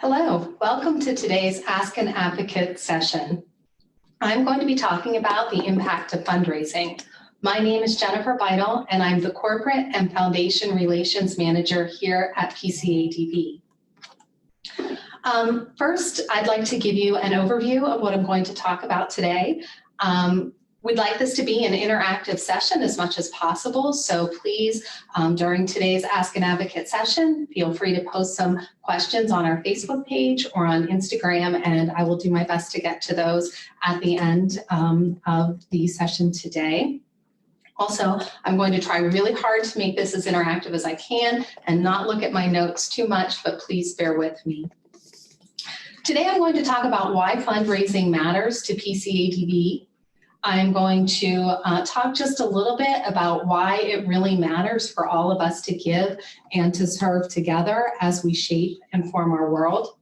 Hello, welcome to today's Ask an Advocate session. I'm going to be talking about the impact of fundraising. My name is Jennifer Beittel, and I'm the Corporate and Foundation Relations Manager here at PCADV. First, I'd like to give you an overview of what I'm going to talk about today. We'd like this to be an interactive session as much as possible, so please, during today's Ask an Advocate session, feel free to post some questions on our Facebook page or on Instagram, and I will do my best to get to those at the end of the session today. Also, I'm going to try really hard to make this as interactive as I can and not look at my notes too much, but please bear with me. Today, I'm going to talk about why fundraising matters to PCADV. I'm going to talk just a little bit about why it really matters for all of us to give and to serve together as we shape and form our world.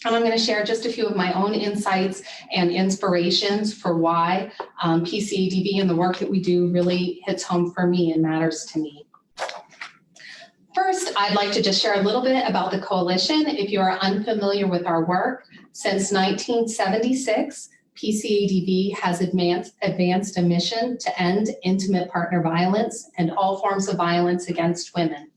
And I'm going to share just a few of my own insights and inspirations for why PCADV and the work that we do really hits home for me and matters to me. First, I'd like to just share a little bit about the coalition. If you are unfamiliar with our work, since 1976, PCADV has advanced a mission to end intimate partner violence and all forms of violence against women.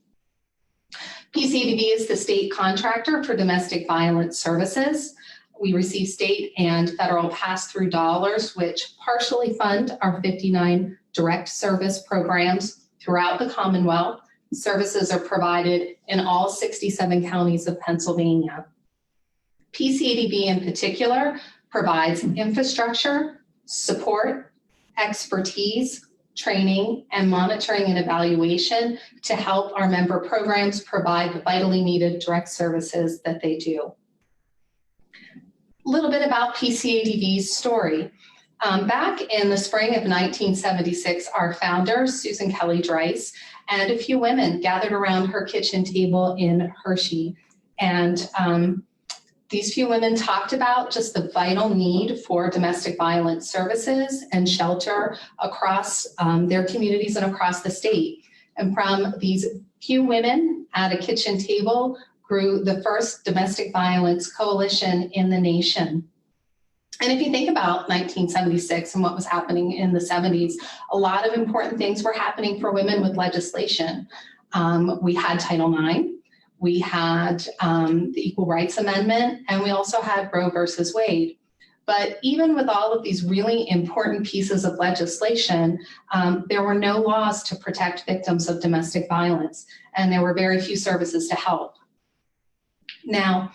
PCADV is the state contractor for domestic violence services. We receive state and federal pass-through dollars, which partially fund our 59 direct service programs throughout the Commonwealth. Services are provided in all 67 counties of Pennsylvania. PCADV in particular provides infrastructure, support, expertise, training, and monitoring and evaluation to help our member programs provide the vitally needed direct services that they do. A little bit about PCADV's story. Back in the spring of 1976, our founder, Susan Kelly Dreiss, and a few women gathered around her kitchen table in Hershey. And these few women talked about just the vital need for domestic violence services and shelter across their communities and across the state. And from these few women at a kitchen table grew the first domestic violence coalition in the nation. And if you think about 1976 and what was happening in the 70s, a lot of important things were happening for women with legislation. We had Title IX. We had the Equal Rights Amendment, and we also had Roe versus Wade. But even with all of these really important pieces of legislation, there were no laws to protect victims of domestic violence, and there were very few services to help. Now,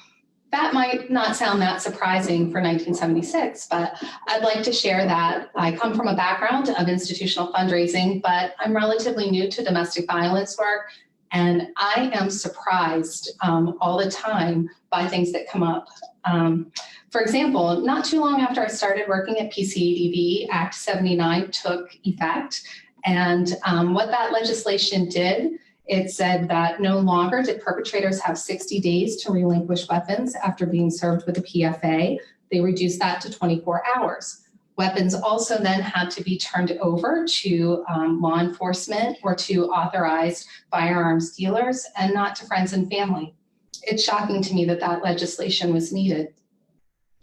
that might not sound that surprising for 1976, but I'd like to share that I come from a background of institutional fundraising, but I'm relatively new to domestic violence work. And I am surprised all the time by things that come up. For example, not too long after I started working at PCADV, Act 79 took effect. And what that legislation did, it said that no longer did perpetrators have 60 days to relinquish weapons after being served with a PFA. They reduced that to 24 hours. Weapons also then had to be turned over to law enforcement or to authorized firearms dealers and not to friends and family. It's shocking to me that that legislation was needed.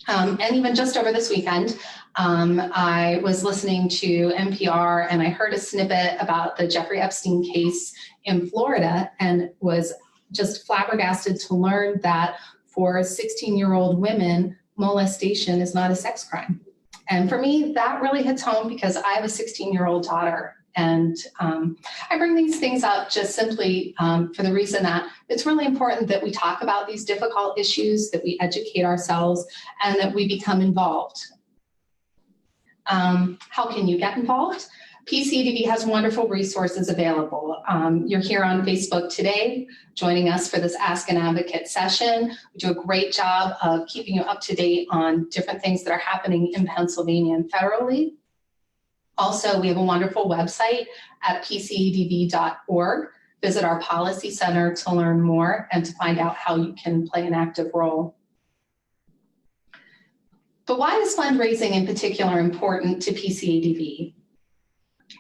And even just over this weekend, I was listening to NPR and I heard a snippet about the Jeffrey Epstein case in Florida and was just flabbergasted to learn that for 16-year-old women, molestation is not a sex crime. And for me, that really hits home because I have a 16-year-old daughter. And I bring these things up just simply for the reason that it's really important that we talk about these difficult issues, that we educate ourselves, and that we become involved. How can you get involved? PCADV has wonderful resources available. You're here on Facebook today, joining us for this Ask an Advocate session. We do a great job of keeping you up to date on different things that are happening in Pennsylvania and federally. Also, we have a wonderful website at pcadv.org. Visit our policy center to learn more and to find out how you can play an active role. But why is fundraising in particular important to PCADV?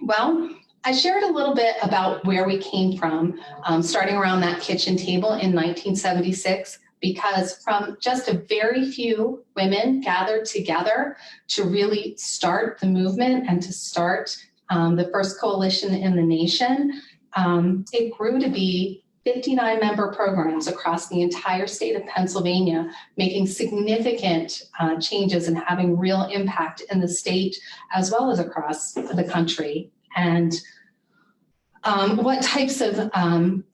Well, I shared a little bit about where we came from, starting around that kitchen table in 1976 because from just a very few women gathered together to really start the movement and to start the first coalition in the nation, it grew to be 59 member programs across the entire state of Pennsylvania, making significant changes and having real impact in the state as well as across the country. And what types of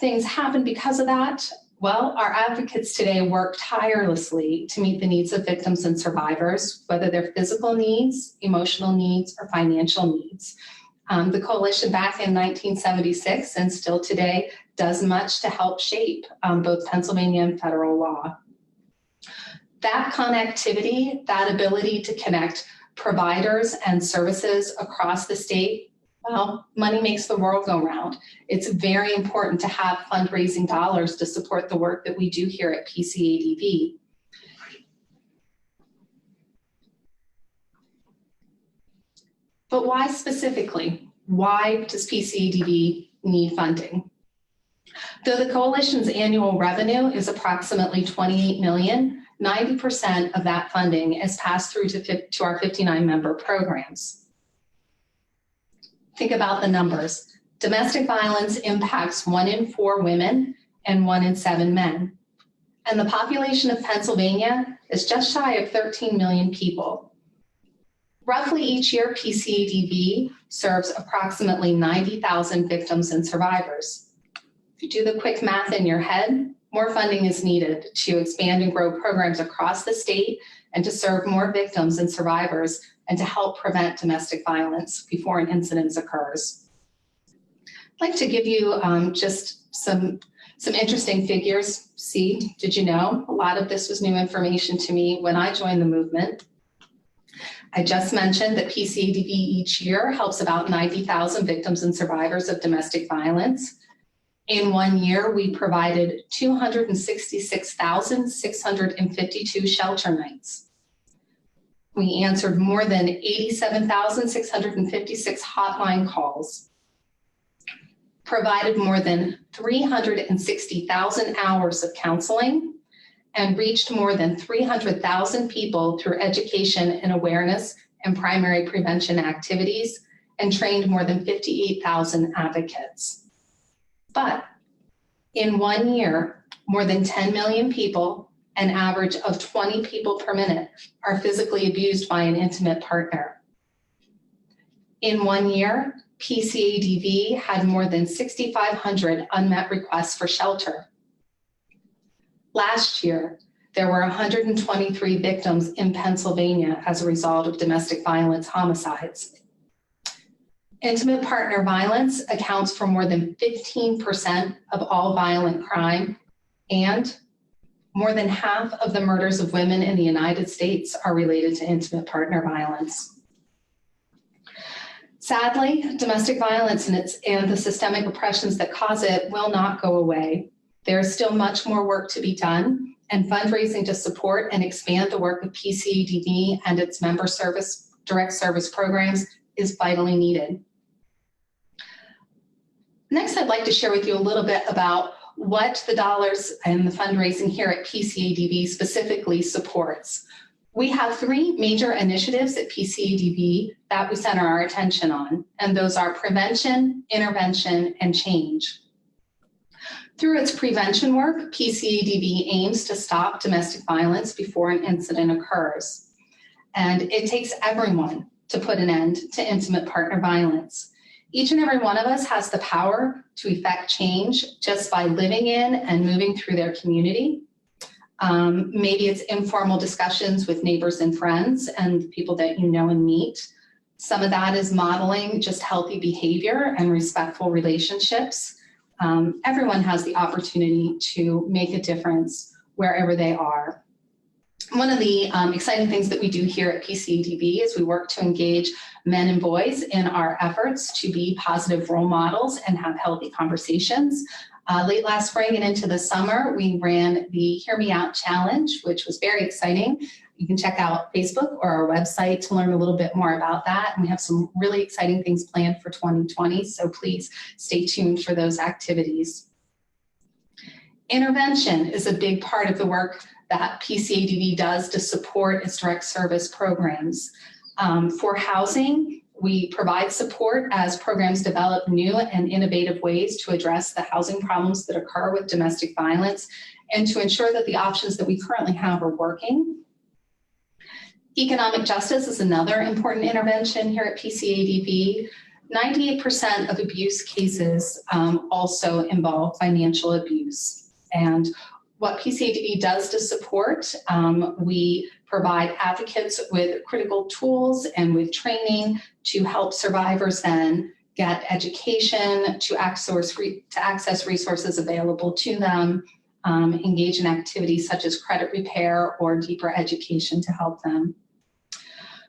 things happen because of that? Well, our advocates today work tirelessly to meet the needs of victims and survivors, whether they're physical needs, emotional needs, or financial needs. The coalition back in 1976 and still today does much to help shape both Pennsylvania and federal law. That connectivity, that ability to connect providers and services across the state, well, money makes the world go round. It's very important to have fundraising dollars to support the work that we do here at PCADV. But why specifically? Why does PCADV need funding? Though the coalition's annual revenue is approximately $28 million, 90% of that funding is passed through to our 59 member programs. Think about the numbers. Domestic violence impacts 1 in 4 women and 1 in 7 men. And the population of Pennsylvania is just shy of 13 million people. Roughly each year, PCADV serves approximately 90,000 victims and survivors. If you do the quick math in your head, more funding is needed to expand and grow programs across the state and to serve more victims and survivors and to help prevent domestic violence before an incident occurs. I'd like to give you just some interesting figures. See, did you know? A lot of this was new information to me when I joined the movement. I just mentioned that PCADV each year helps about 90,000 victims and survivors of domestic violence. In 1 year, we provided 266,652 shelter nights. We answered more than 87,656 hotline calls, provided more than 360,000 hours of counseling, and reached more than 300,000 people through education and awareness and primary prevention activities, and trained more than 58,000 advocates. But in 1 year, more than 10 million people, an average of 20 people per minute, are physically abused by an intimate partner. In 1 year, PCADV had more than 6,500 unmet requests for shelter. Last year, there were 123 victims in Pennsylvania as a result of domestic violence homicides. Intimate partner violence accounts for more than 15% of all violent crime, and more than half of the murders of women in the United States are related to intimate partner violence. Sadly, domestic violence and the systemic oppressions that cause it will not go away. There is still much more work to be done, and fundraising to support and expand the work of PCADV and its member service, direct service programs is vitally needed. Next, I'd like to share with you a little bit about what the dollars and the fundraising here at PCADV specifically supports. We have 3 major initiatives at PCADV that we center our attention on, and those are prevention, intervention, and change. Through its prevention work, PCADV aims to stop domestic violence before an incident occurs. And it takes everyone to put an end to intimate partner violence. Each and every one of us has the power to effect change just by living in and moving through their community. Maybe it's informal discussions with neighbors and friends and people that you know and meet. Some of that is modeling just healthy behavior and respectful relationships. Everyone has the opportunity to make a difference wherever they are. One of the exciting things that we do here at PCADV is we work to engage men and boys in our efforts to be positive role models and have healthy conversations. Late last spring and into the summer, we ran the Hear Me Out Challenge, which was very exciting. You can check out Facebook or our website to learn a little bit more about that. And we have some really exciting things planned for 2020, so please stay tuned for those activities. Intervention is a big part of the work that PCADV does to support its direct service programs. For housing, we provide support as programs develop new and innovative ways to address the housing problems that occur with domestic violence and to ensure that the options that we currently have are working. Economic justice is another important intervention here at PCADV. 98% of abuse cases also involve financial abuse. And what PCADV does to support, we provide advocates with critical tools and with training to help survivors then get education, to access resources available to them, engage in activities such as credit repair or deeper education to help them.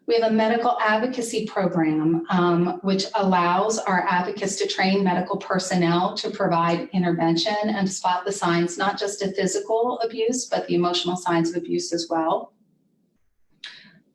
We have a medical advocacy program, which allows our advocates to train medical personnel to provide intervention and spot the signs, not just of physical abuse, but the emotional signs of abuse as well.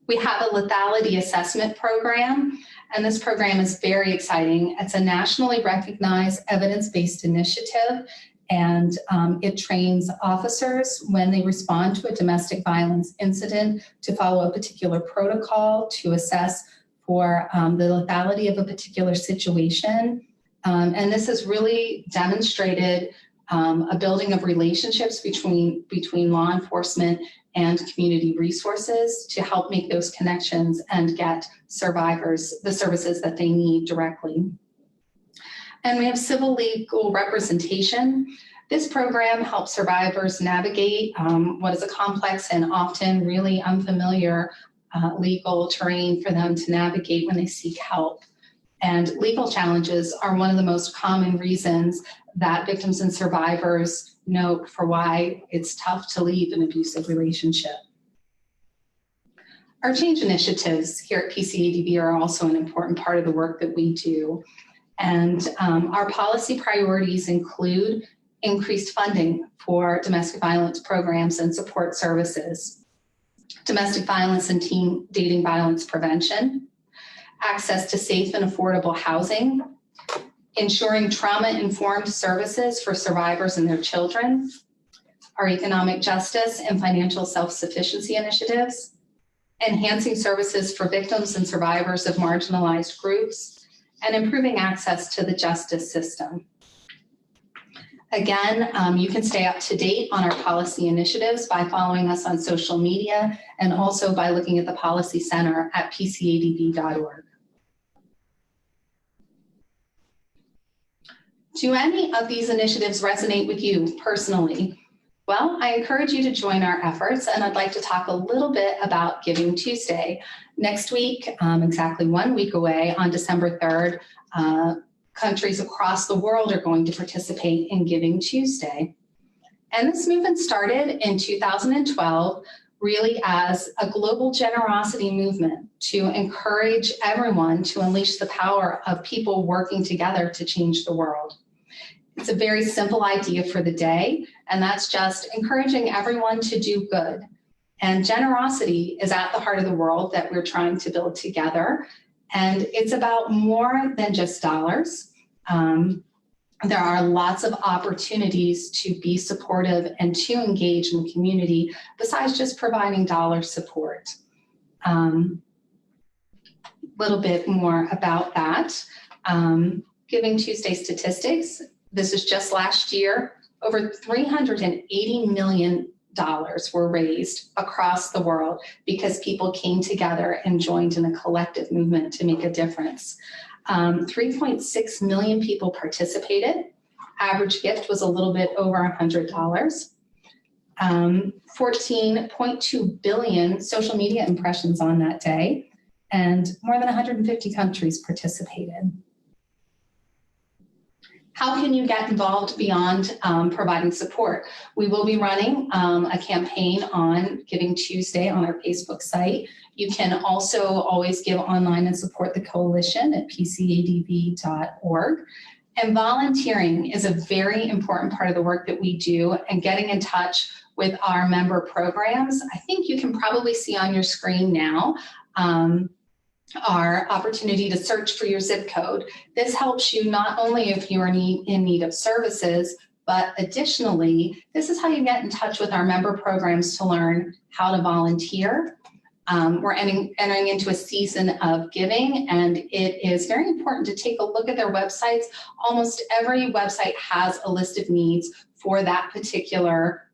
We have a lethality assessment program, and this program is very exciting. It's a nationally recognized evidence-based initiative, and it trains officers when they respond to a domestic violence incident to follow a particular protocol to assess for the lethality of a particular situation. And this has really demonstrated a building of relationships between law enforcement and community resources to help make those connections and get survivors the services that they need directly. And we have civil legal representation. This program helps survivors navigate what is a complex and often really unfamiliar legal terrain for them to navigate when they seek help. And legal challenges are one of the most common reasons that victims and survivors note for why it's tough to leave an abusive relationship. Our change initiatives here at PCADV are also an important part of the work that we do. And our policy priorities include increased funding for domestic violence programs and support services, domestic violence and teen dating violence prevention, access to safe and affordable housing, ensuring trauma-informed services for survivors and their children, our economic justice and financial self-sufficiency initiatives, enhancing services for victims and survivors of marginalized groups, and improving access to the justice system. Again, you can stay up to date on our policy initiatives by following us on social media and also by looking at the Policy Center at pcadv.org. Do any of these initiatives resonate with you personally? Well, I encourage you to join our efforts, and I'd like to talk a little bit about Giving Tuesday. Next week, exactly 1 week away, on December 3rd, countries across the world are going to participate in Giving Tuesday. And this movement started in 2012 really as a global generosity movement to encourage everyone to unleash the power of people working together to change the world. It's a very simple idea for the day, and that's just encouraging everyone to do good. And generosity is at the heart of the world that we're trying to build together. And it's about more than just dollars. There are lots of opportunities to be supportive and to engage in the community besides just providing dollar support. Little bit more about that. Giving Tuesday statistics. This is just last year. Over $380 million were raised across the world because people came together and joined in a collective movement to make a difference. 3.6 million people participated. Average gift was a little bit over $100. 14.2 billion social media impressions on that day, and more than 150 countries participated. How can you get involved beyond providing support? We will be running a campaign on Giving Tuesday on our Facebook site. You can also always give online and support the coalition at pcadv.org. And volunteering is a very important part of the work that we do, and getting in touch with our member programs. I think you can probably see on your screen now our opportunity to search for your zip code. This helps you not only if you are in need of services, But additionally, this is how you get in touch with our member programs to learn how to volunteer. We're entering into a season of giving, and it is very important to take a look at their websites. Almost every website has a list of needs for that particular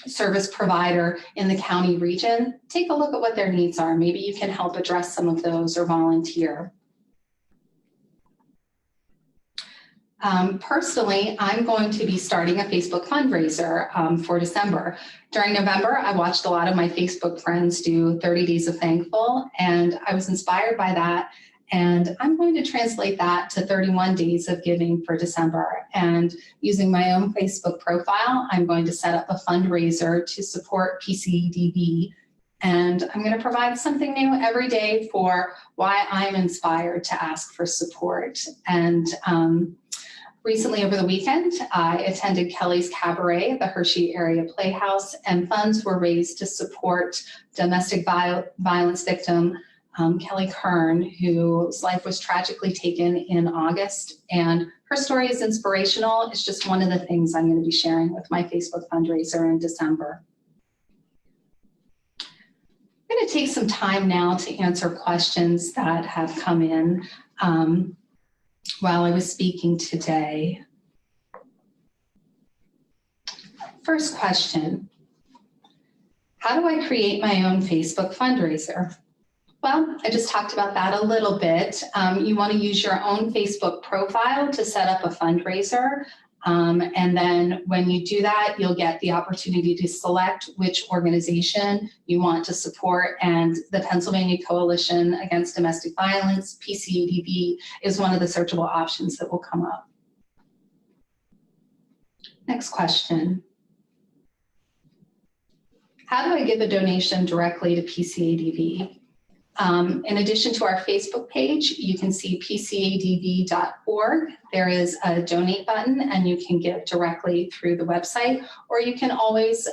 service provider in the county region. Take a look at what their needs are. Maybe you can help address some of those or volunteer. Personally, I'm going to be starting a Facebook fundraiser for December. During November, I watched a lot of my Facebook friends do 30 Days of Thankful, and I was inspired by that. And I'm going to translate that to 31 Days of Giving for December. And using my own Facebook profile, I'm going to set up a fundraiser to support PCADV. And I'm going to provide something new every day for why I'm inspired to ask for support. And recently, over the weekend, I attended Kelly's Cabaret at the Hershey Area Playhouse, and funds were raised to support domestic violence victim Kelly Kern, whose life was tragically taken in August. And her story is inspirational. It's just one of the things I'm going to be sharing with my Facebook fundraiser in December. I'm going to take some time now to answer questions that have come in while I was speaking today. First question, how do I create my own Facebook fundraiser? Well, I just talked about that a little bit. You want to use your own Facebook profile to set up a fundraiser. And then when you do that, you'll get the opportunity to select which organization you want to support. And the Pennsylvania Coalition Against Domestic Violence, PCADV, is one of the searchable options that will come up. Next question. How do I give a donation directly to PCADV? In addition to our Facebook page, you can see PCADV.org. There is a donate button, and you can give directly through the website, or you can always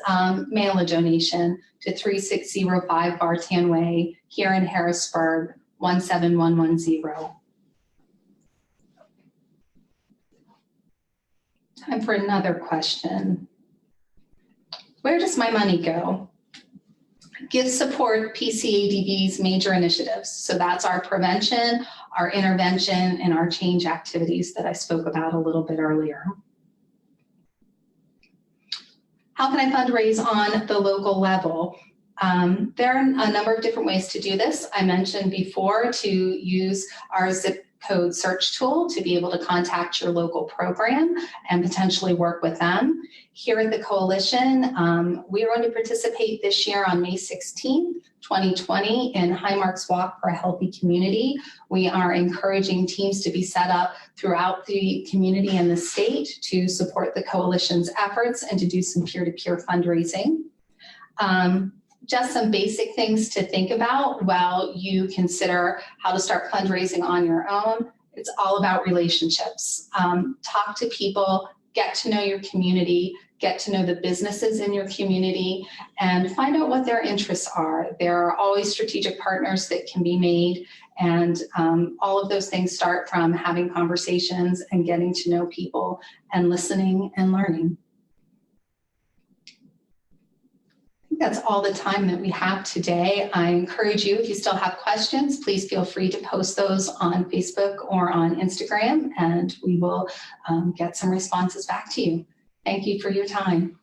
mail a donation to 3605 Bartan Way here in Harrisburg, 17110. Time for another question. Where does my money go? Give support PCADV's major initiatives. So that's our prevention, our intervention, and our change activities that I spoke about a little bit earlier. How can I fundraise on the local level? There are a number of different ways to do this. I mentioned before to use our zip code search tool to be able to contact your local program and potentially work with them. Here at the Coalition, we are going to participate this year on May 16th, 2020 in Highmark's Walk for a Healthy Community. We are encouraging teams to be set up throughout the community and the state to support the Coalition's efforts and to do some peer-to-peer fundraising. Just some basic things to think about while you consider how to start fundraising on your own. It's all about relationships. Talk to people, get to know your community, get to know the businesses in your community, and find out what their interests are. There are always strategic partners that can be made, and all of those things start from having conversations and getting to know people and listening and learning. That's all the time that we have today. I encourage you, if you still have questions, please feel free to post those on Facebook or on Instagram, and we will get some responses back to you. Thank you for your time.